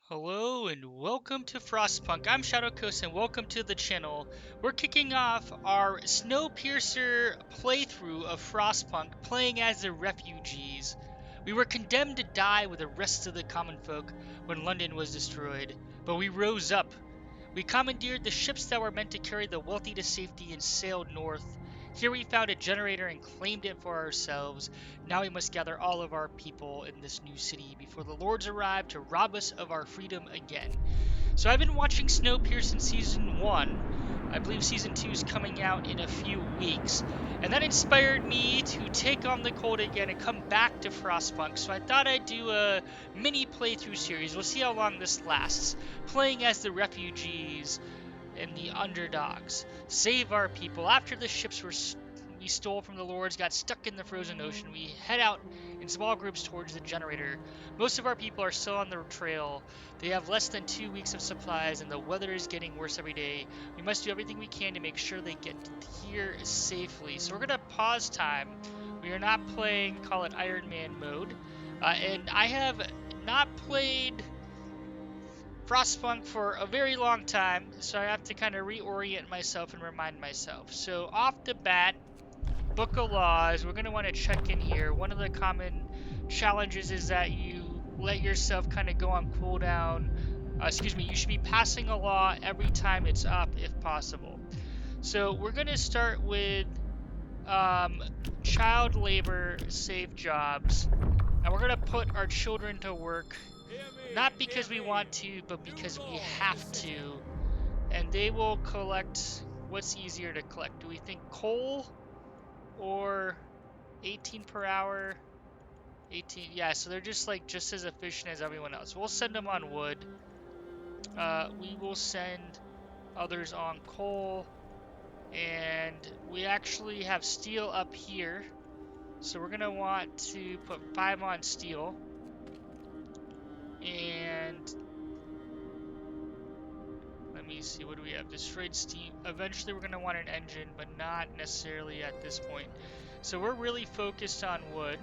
Hello and welcome to Frostpunk. I'm Shadowcoast and welcome to the channel. We're kicking off our Snowpiercer playthrough of Frostpunk, playing as the refugees. We were condemned to die with the rest of the common folk when London was destroyed, but we rose up. We commandeered the ships that were meant to carry the wealthy to safety and sailed north. Here we found a generator and claimed it for ourselves. Now we must gather all of our people in this new city before the lords arrive to rob us of our freedom again. So I've been watching Snowpiercer Season 1. I believe Season 2 is coming out in a few weeks. And that inspired me to take on the cold again and come back to Frostpunk. So I thought I'd do a mini playthrough series. We'll see how long this lasts. Playing as the refugees and the underdogs. Save our people. After the ships we stole from the lords got stuck in the frozen ocean, we head out in small groups towards the generator. Most of our people are still on the trail. They have less than 2 weeks of supplies and the weather is getting worse every day. We must do everything we can to make sure they get here safely. So we're going to pause time. We are not playing, call it Iron Man mode. And I have not played Frostpunk for a very long time, so I have to kind of reorient myself and remind myself. So off the bat, Book of Laws, we're going to want to check in here. One of the common challenges is that you let yourself kind of go on cooldown. You should be passing a law every time it's up if possible. So we're going to start with child labor, save jobs. And we're going to put our children to work. Not because we want to, but because we have to. And they will collect what's easier to collect. Do we think coal or 18 per hour? 18, yeah, so they're just as efficient as everyone else. We'll send them on wood. We will send others on coal. And we actually have steel up here. So we're going to want to put 5 on steel. And let me see, what do we have? Destroyed steam. Eventually we're going to want an engine, but not necessarily at this point. So we're really focused on wood.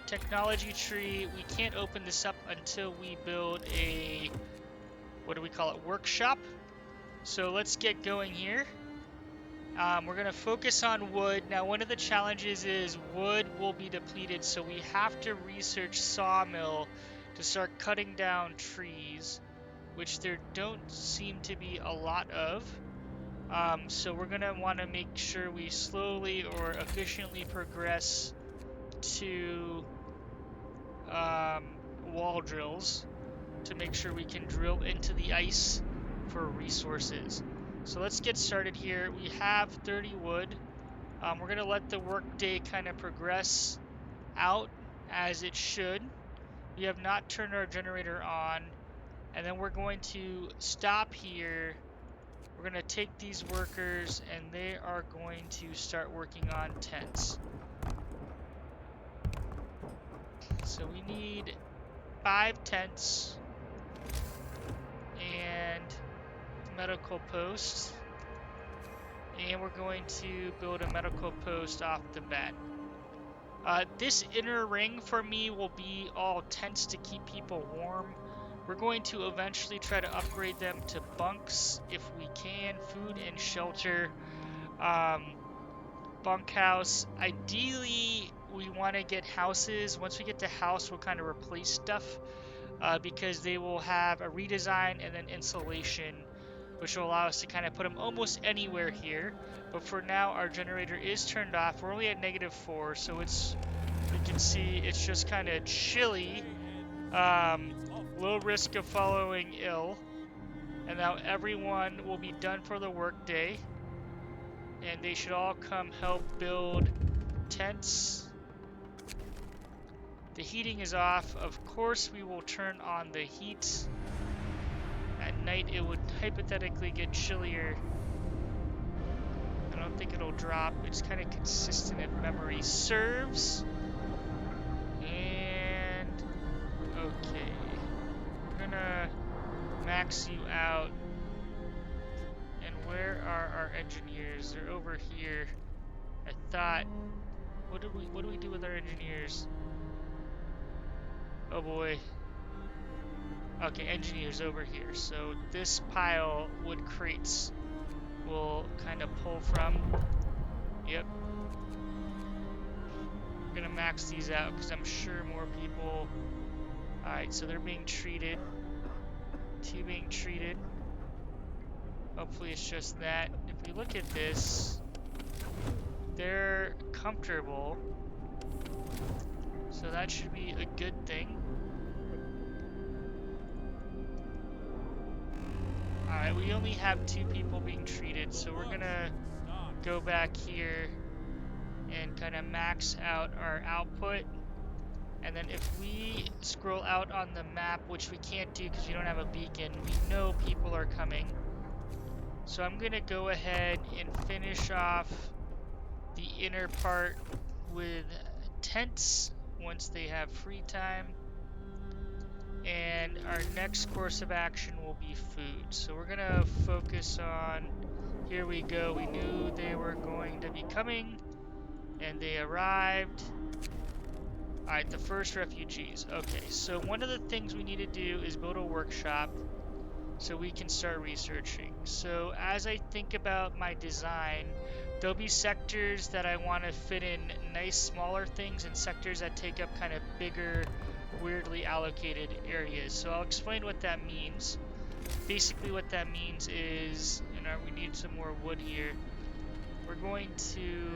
Technology tree, we can't open this up until we build a, what do we call it, workshop. So let's get going here. We're going to focus on wood. Now one of the challenges is wood will be depleted, so we have to research sawmill to start cutting down trees, which there don't seem to be a lot of. So we're going to want to make sure we slowly or efficiently progress to wall drills to make sure we can drill into the ice for resources. So let's get started here. We have 30 wood. We're going to let the workday kind of progress out as it should. We have not turned our generator on. And then we're going to stop here. We're going to take these workers and they are going to start working on tents. So we need 5 tents and medical posts. And we're going to build a medical post off the bat. This inner ring for me will be all tents to keep people warm. We're going to eventually try to upgrade them to bunks if we can. Food and shelter. Bunkhouse. Ideally, we want to get houses. Once we get to house, we'll kind of replace stuff because they will have a redesign and then insulation, which will allow us to kind of put them almost anywhere here. But for now, our generator is turned off. We're only at -4, so it's, you can see it's just kind of chilly. Low risk of following ill. And now everyone will be done for the workday. And they should all come help build tents. The heating is off. Of course, we will turn on the heat. At night, it would hypothetically get chillier. I don't think it'll drop. It's kind of consistent if memory serves. And okay, we're gonna max you out. And where are our engineers? They're over here. I thought, what do we do with our engineers? Oh boy. Okay, engineers over here. So this pile wood crates will kind of pull from. Yep. I'm gonna max these out because I'm sure more people. Alright, so they're being treated. 2 being treated. Hopefully it's just that. If we look at this, they're comfortable. So that should be a good thing. Alright, we only have 2 people being treated, so we're gonna go back here and kind of max out our output. And then if we scroll out on the map, which we can't do because we don't have a beacon, we know people are coming. So I'm gonna go ahead and finish off the inner part with tents once they have free time. And our next course of action will be food. So we're gonna focus on, here we go, we knew they were going to be coming, and they arrived. Alright, the first refugees. Okay, so one of the things we need to do is build a workshop so we can start researching. So as I think about my design, there'll be sectors that I want to fit in nice smaller things and sectors that take up kind of bigger, weirdly allocated areas. So I'll explain what that means. Basically what that means is, we need some more wood here. We're going to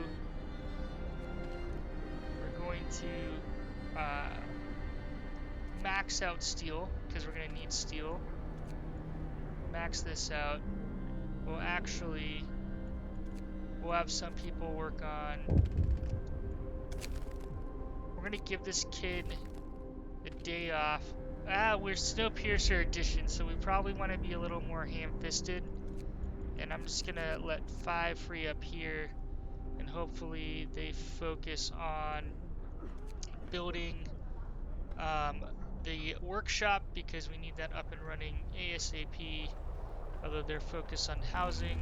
max out steel because we're going to need steel. Max this out. We'll have some people work on. We're gonna give this kid a day off. We're Snowpiercer edition, so we probably want to be a little more ham-fisted. And I'm just gonna let 5 free up here, and hopefully they focus on building the workshop because we need that up and running ASAP. Although they're focused on housing.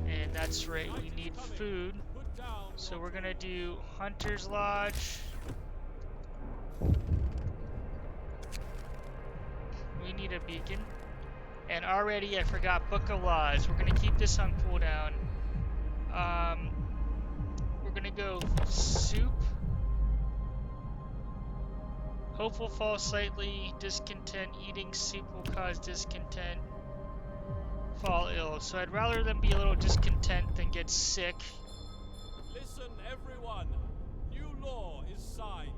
And that's right, we need food. So we're gonna do Hunter's Lodge. We need a beacon. And already I forgot Book of Laws. We're gonna keep this on cooldown. We're gonna go soup. Hopeful fall slightly discontent. Eating soup will cause discontent. Fall ill. So I'd rather them be a little discontent than get sick. Listen, everyone. New law is signed.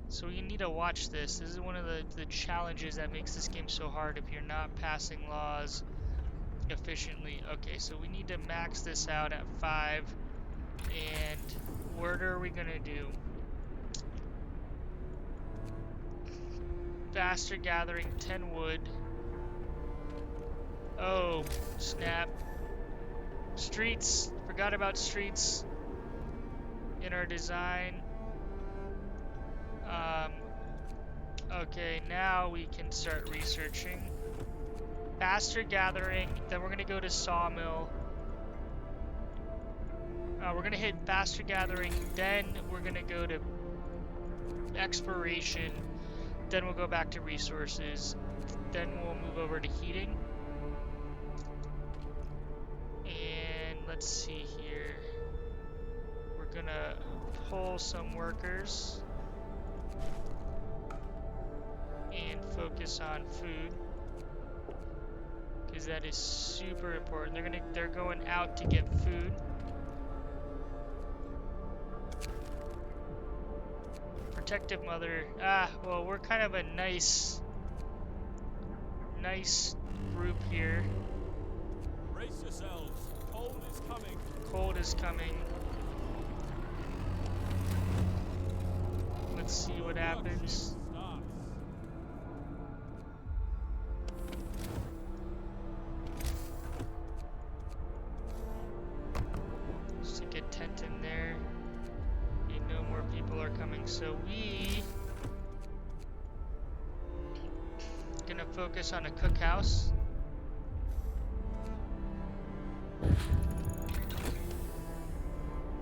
So you need to watch this. This is one of the challenges that makes this game so hard if you're not passing laws efficiently. Okay, so we need to max this out at 5. And what are we gonna do? Faster gathering, 10 wood. Oh, snap. Streets. Forgot about streets in our design. Okay, now we can start researching. Faster gathering, then we're gonna go to sawmill. We're gonna hit faster gathering, then we're gonna go to exploration, then we'll go back to resources, then we'll move over to heating. And let's see here. We're gonna pull some workers and focus on food because that is super important. They're going out to get food. Protective mother. Well, we're kind of a nice group here. Brace yourselves. Cold is coming. Cold is coming. Let's see what happens. Stick a tent in there. You know more people are coming, so we gonna focus on a cookhouse.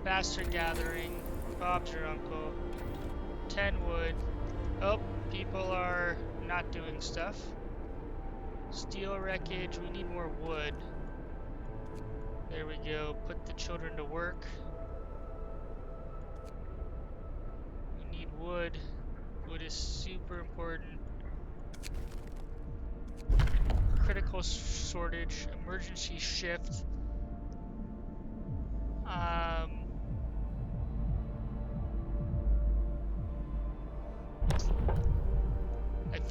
Faster gathering. Bob's your uncle. 10 wood. Oh, people are not doing stuff. Steel wreckage, we need more wood. There we go, put the children to work. We need wood. Wood is super important. Critical shortage, emergency shift. I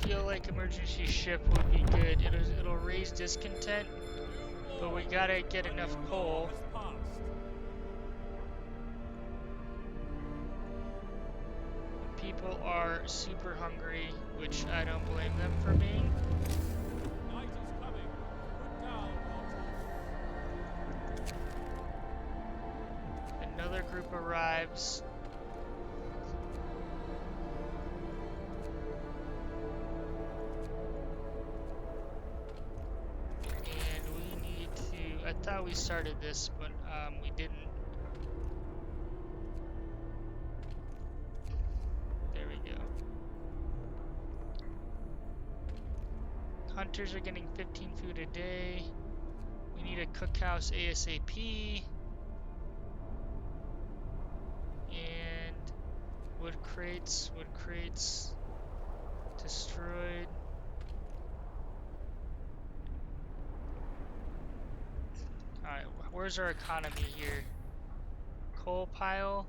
feel like emergency shift would be good. It'll raise discontent, but we gotta get enough coal. People are super hungry, which I don't blame them for being. Night is coming. Put down your tools. Another group arrives. And we need to... I thought we started this, but we didn't. There we go. Hunters are getting 15 food a day. We need a cookhouse ASAP. And wood crates, destroyed. Alright, where's our economy here? Coal pile.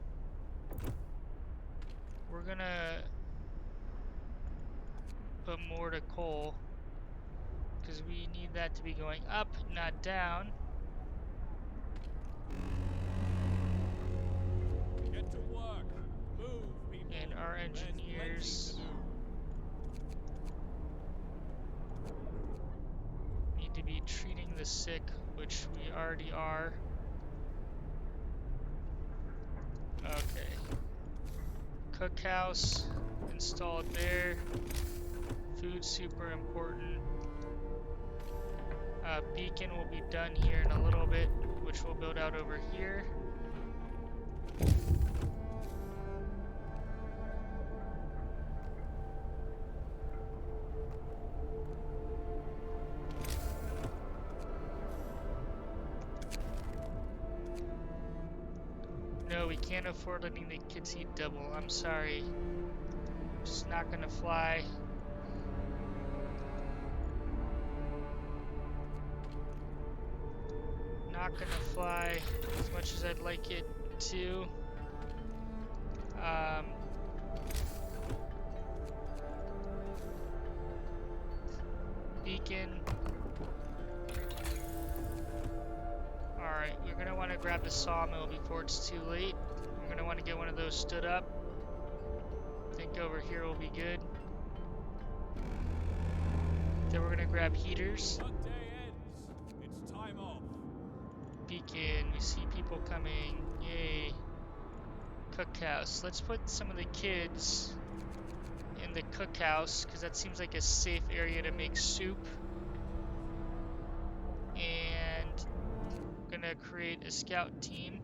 We're gonna put more to coal, because we need that to be going up, not down. Get to work. Move, people. And our engineers need to be treating the sick, which we already are. Okay. Cookhouse installed there. Food super important. Beacon will be done here in a little bit, which we'll build out over here. No, we can't afford letting the kids eat double. I'm sorry. Just not gonna fly. Not gonna fly as much as I'd like it to. Beacon. Alright, we're gonna want to grab the sawmill before it's too late. We're gonna want to get one of those stood up. I think over here will be good. Then we're gonna grab heaters. Work day ends. It's time off. Beacon, we see people coming. Yay. Cookhouse. Let's put some of the kids in the cookhouse, because that seems like a safe area to make soup. And I'm gonna create a scout team.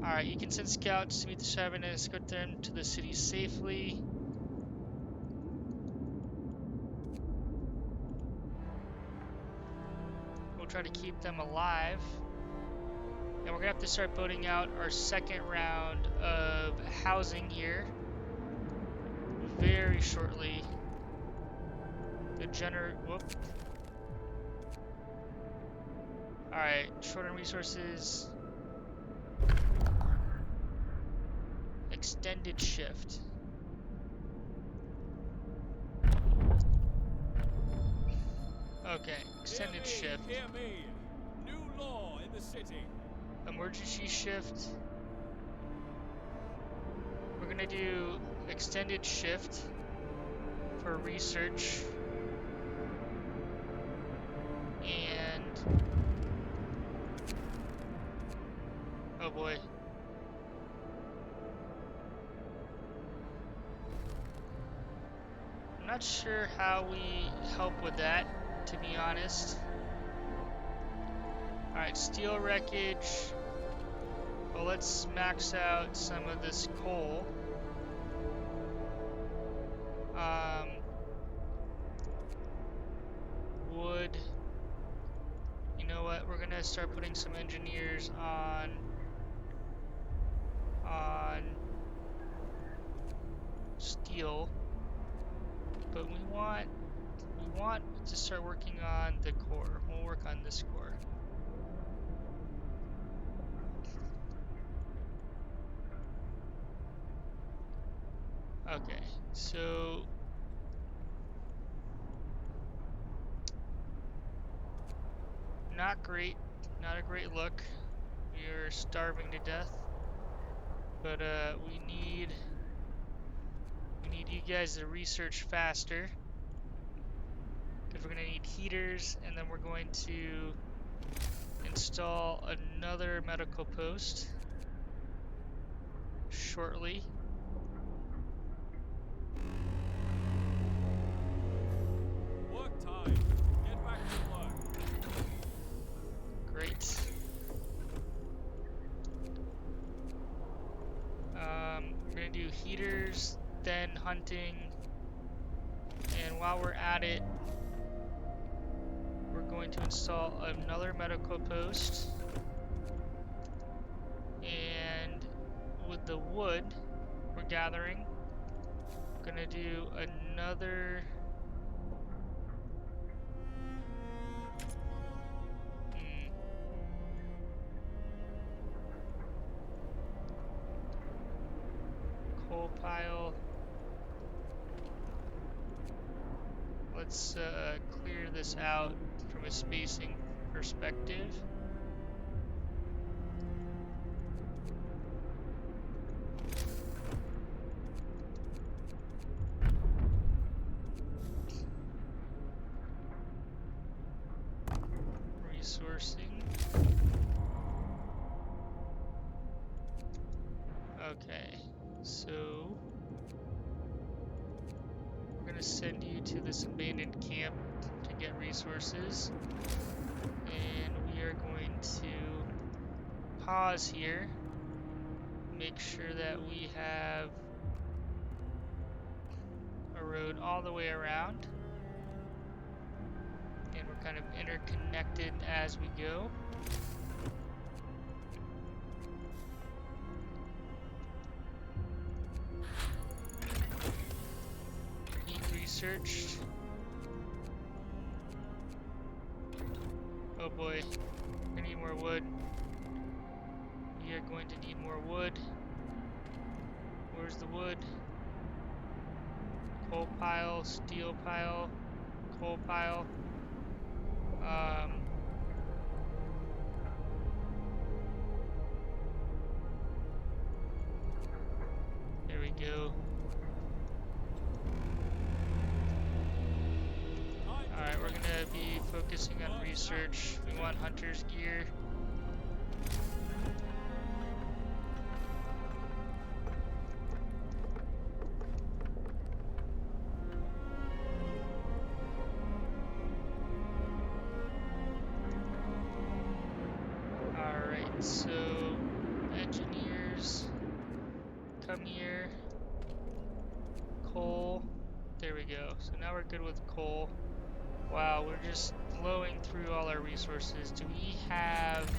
Alright, you can send scouts to meet the Shaman and escort them to the city safely. We'll try to keep them alive. And we're gonna have to start building out our second round of housing here very shortly. The whoop. Alright, short on resources. Extended shift. Okay, extended shift. Hear me. New law in the city. Emergency shift. We're gonna do extended shift for research. And oh boy. I'm not sure how we help with that, to be honest. Alright, steel wreckage. Well, let's max out some of this coal. gonna start putting some engineers on steel, but we want to start working on the core. We'll work on this core. Okay, so not great, not a great look. We are starving to death, but we need you guys to research faster, because we're gonna need heaters, and then we're going to install another medical post shortly. Work time. Get back to work. Great. We're gonna do heaters, then hunting, and while we're at it, we're going to install another medical post. And with the wood we're gathering, we're gonna do another coal pile. Let's clear this out from a spacing perspective. Resourcing. Okay, so we're gonna send you to this abandoned camp to get resources, and we are going to pause here, make sure that we have a road all the way around, and we're kind of interconnected as we go. Heat researched. Oh boy, we need more wood. We are going to need more wood. Where's the wood? Coal pile, steel pile, coal pile. There we go. Alright, we're gonna be focusing on research. We want hunter's gear. Alright, so engineers, come here. Coal. There we go. So now we're good with coal. Wow, we're just blowing through all our resources. Do we have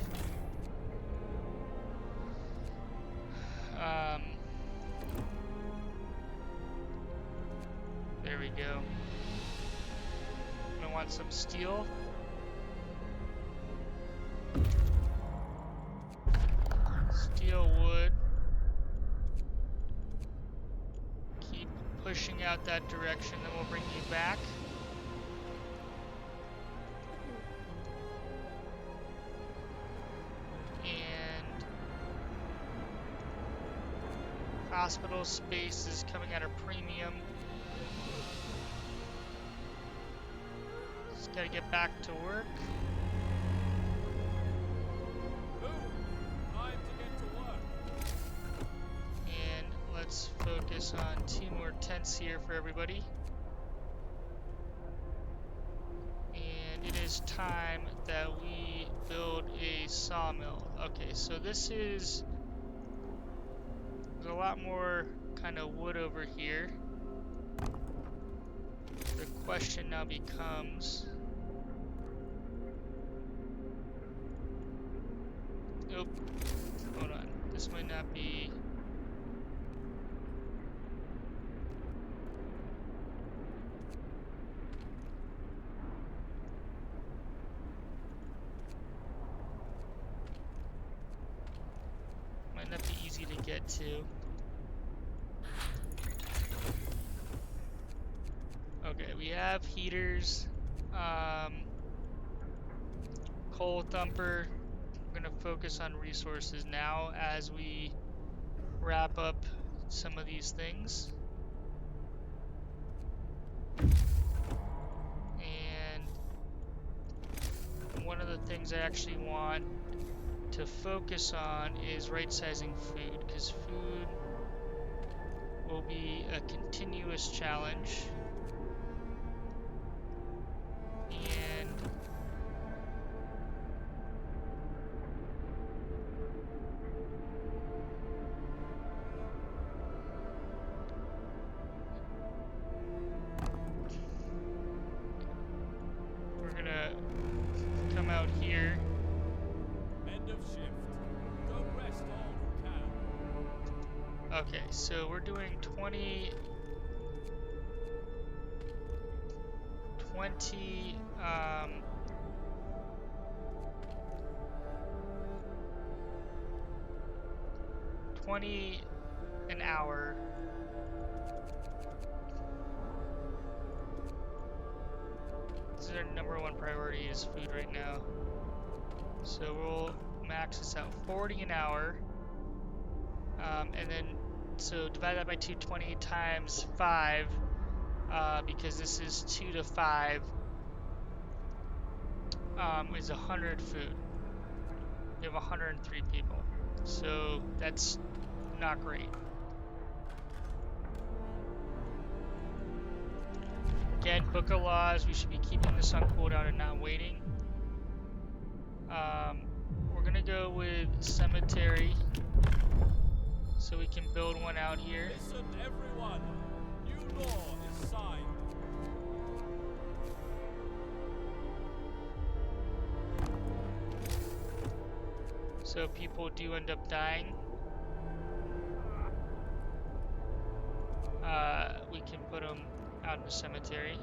there we go. I want some steel. Steel wood. Keep pushing out that direction, then we'll bring you back. And hospital space is coming at a premium. Just gotta get back to work. Move. Time to get to work. And let's focus on 2 more tents here for everybody. And it is time that we build a sawmill. Okay, so this is, there's a lot more kind of wood over here. The question now becomes, get to. Okay, we have heaters. Coal thumper. I'm gonna focus on resources now as we wrap up some of these things. And one of the things I actually want to focus on is right-sizing food, because food will be a continuous challenge. And we're gonna come out here. End of shift. Go rest all who can. Okay, so we're doing 20, 20 an hour. This is our #1 priority is food right now. So we'll max this out 40 an hour. And then, so divide that by 220 times 5, because this is 2 to 5, is 100 food. We have 103 people. So that's not great. Again, book of laws, we should be keeping this on cooldown and not waiting. We're gonna go with cemetery, so we can build one out here. Listen, everyone. New law is signed. So if people do end up dying, we can put them out in the cemetery.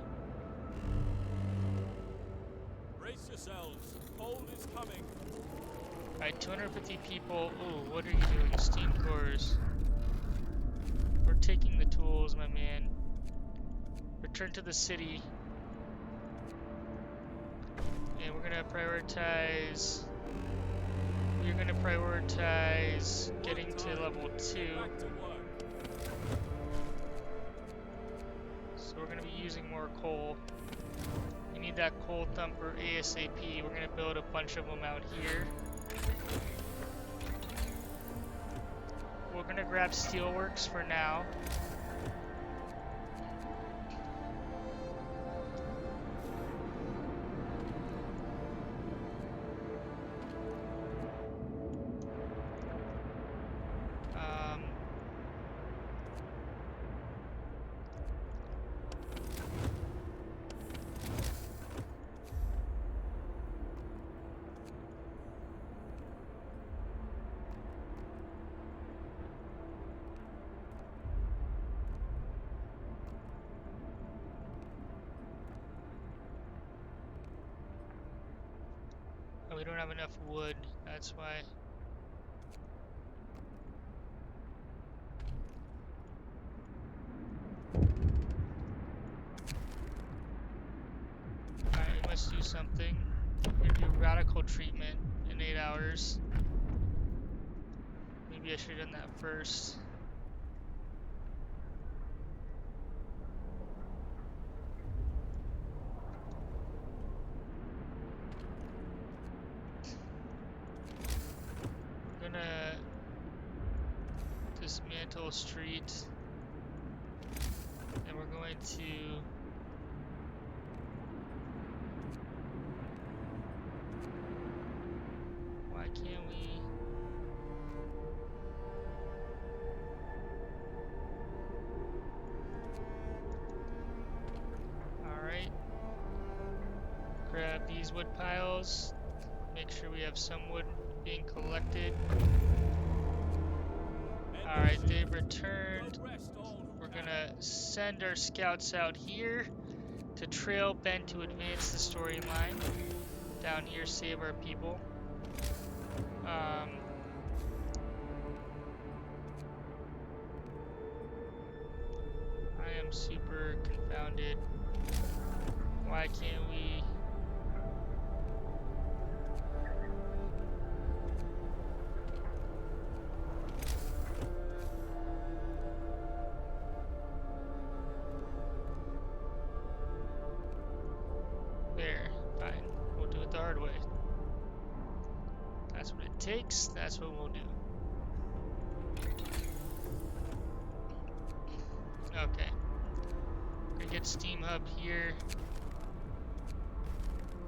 Brace yourselves. Cold is coming. Alright, 250 people. Ooh, what are you doing, steam cores? We're taking the tools, my man. Return to the city. And we're gonna prioritize... We're gonna prioritize getting to level 2. Back to work. So we're gonna be using more coal. We need that coal thumper ASAP. We're gonna build a bunch of them out here. We're gonna grab steelworks for now. Oh, we don't have enough wood, that's why. Alright, we must do something. We're gonna do radical treatment in 8 hours. Maybe I should have done that first. I'm gonna dismantle street, and we're going to why can't we alright, grab these wood piles, make sure we have some wood being collected. Alright, they've returned. We're gonna send our scouts out here to trail Ben to advance the storyline. Down here, save our people. I'm super confounded. Why can't we? There, fine. We'll do it the hard way. That's what it takes. That's what we'll do. Okay. Gonna get Steam Hub here.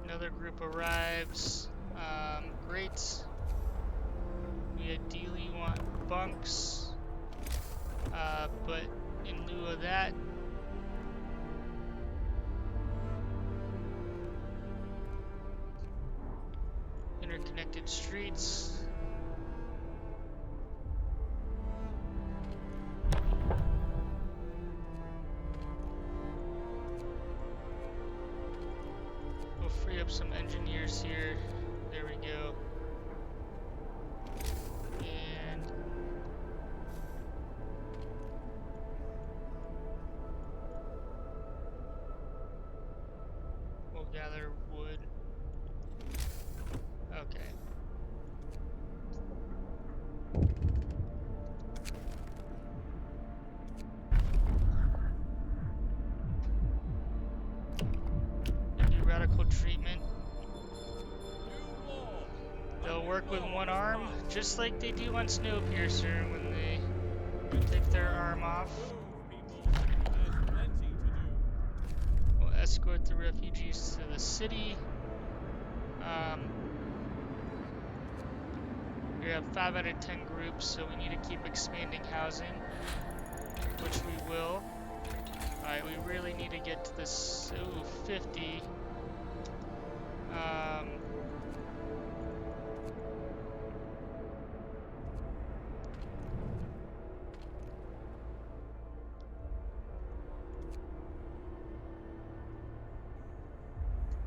Another group arrives. Great. We ideally want bunks. But in lieu of that, interconnected streets. We'll free up some engineers here. There we go. And we'll gather wood. Okay. Do radical treatment. They'll work with one arm, just like they do on Snowpiercer when they take their arm off. We'll escort the refugees to the city. We have 5 out of 10 groups, so we need to keep expanding housing, which we will. Alright, we really need to get to this, 50.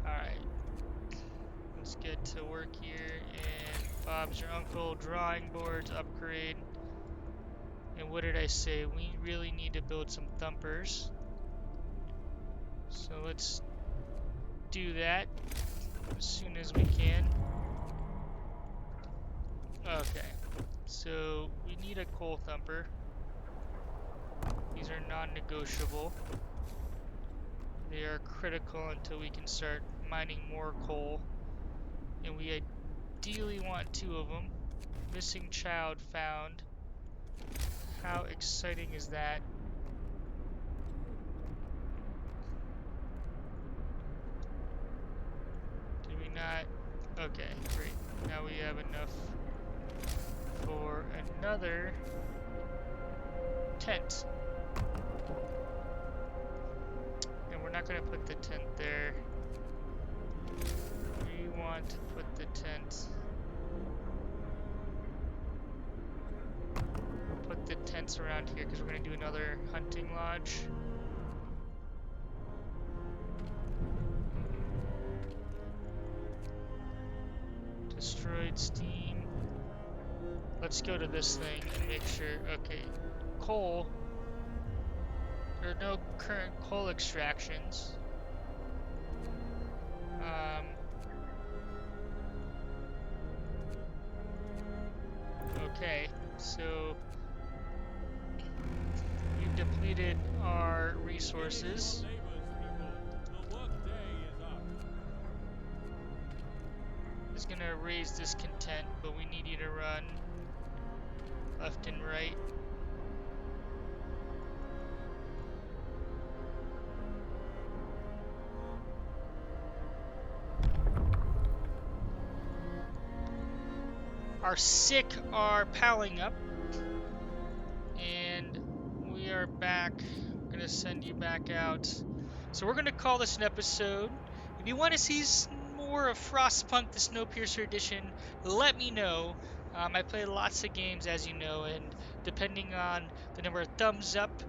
Alright, let's get to work here, and Bob's your uncle, drawing boards, upgrade. And what did I say? We really need to build some thumpers. So let's do that as soon as we can. Okay, so we need a coal thumper. These are non-negotiable. They are critical until we can start mining more coal. And we ideally want 2 of them. Missing child found. How exciting is that? Did we not? Okay, great. Now we have enough for another tent. And we're not going to put the tent there. We want to put the tent. We'll put the tents around here because we're going to do another hunting lodge. Destroyed steam. Let's go to this thing and make sure. Okay, coal. There are no current coal extractions. Okay, so we've depleted our resources. It's gonna raise discontent, but we need you to run left and right. Our sick are piling up, and we are back. I'm gonna send you back out. So we're gonna call this an episode. If you want to see more of Frostpunk, the Snowpiercer edition, let me know. I play lots of games, as you know, and depending on the number of thumbs up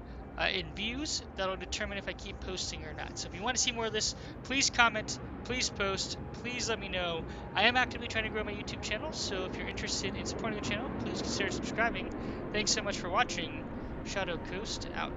in views, that'll determine if I keep posting or not. So if you want to see more of this, please comment, please post, please let me know. I am actively trying to grow my YouTube channel, so if you're interested in supporting the channel, please consider subscribing. Thanks so much for watching. Shadow Coast out.